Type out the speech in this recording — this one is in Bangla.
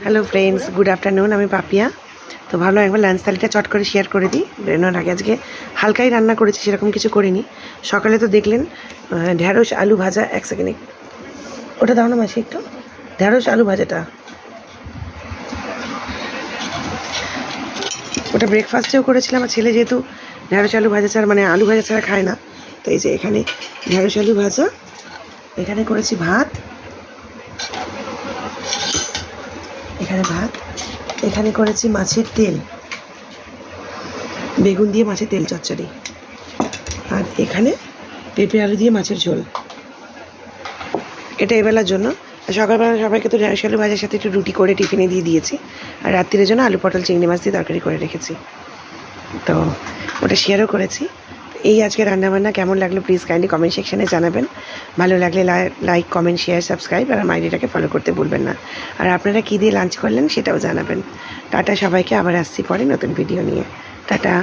Hello friends, good afternoon. আমি পাপিয়া। তো ভাবলাম একবার লাঞ্চ থালিটা চট করে শেয়ার করে দিই। বেরোনোর আগে আজকে হালকাই রান্না করেছি, সেরকম কিছু করিনি। সকালে তো দেখলেন ঢ্যাঁড়স আলু ভাজা। এক সেকেন্ডে ওটা দাও না মাসি, একটু ঢ্যাঁড়স আলু ভাজাটা, ওটা ব্রেকফাস্টেও করেছিলাম। আমার ছেলে যেহেতু ঢ্যাঁড়স আলু ভাজা ছাড়া মানে আলু ভাজা ছাড়া খায় না, তো এই যে এখানে ঢ্যাঁড়স আলু ভাজা, এখানে করেছি ভাত, এখানে ভাত, এখানে করেছি মাছের তেল, বেগুন দিয়ে মাছের তেল চচ্চড়ি, আর এখানে পেঁপে আলু দিয়ে মাছের ঝোল। এটা এবেলার জন্য। সকালবেলা সবাইকে তো ঢ্যাঁড়স আলু ভাজার সাথে একটু রুটি করে টিফিনে দিয়ে দিয়েছি, আর রাত্রির জন্য আলু পটল চিংড়ি মাছ দিয়ে তরকারি করে রেখেছি। তো ওটা শেয়ারও করেছি। এই আজকে রান্নাবান্না কেমন লাগলো প্লিজ কাইন্ডলি কমেন্ট সেকশানে জানাবেন। ভালো লাগলে লাইক কমেন্ট শেয়ার সাবস্ক্রাইব আর আমার আইডিটাকে ফলো করতে ভুলবেন না। আর আপনারা কী দিয়ে লাঞ্চ করলেন সেটাও জানাবেন। টাটা সবাইকে, আবার আসছি পরে নতুন ভিডিও নিয়ে। টাটা।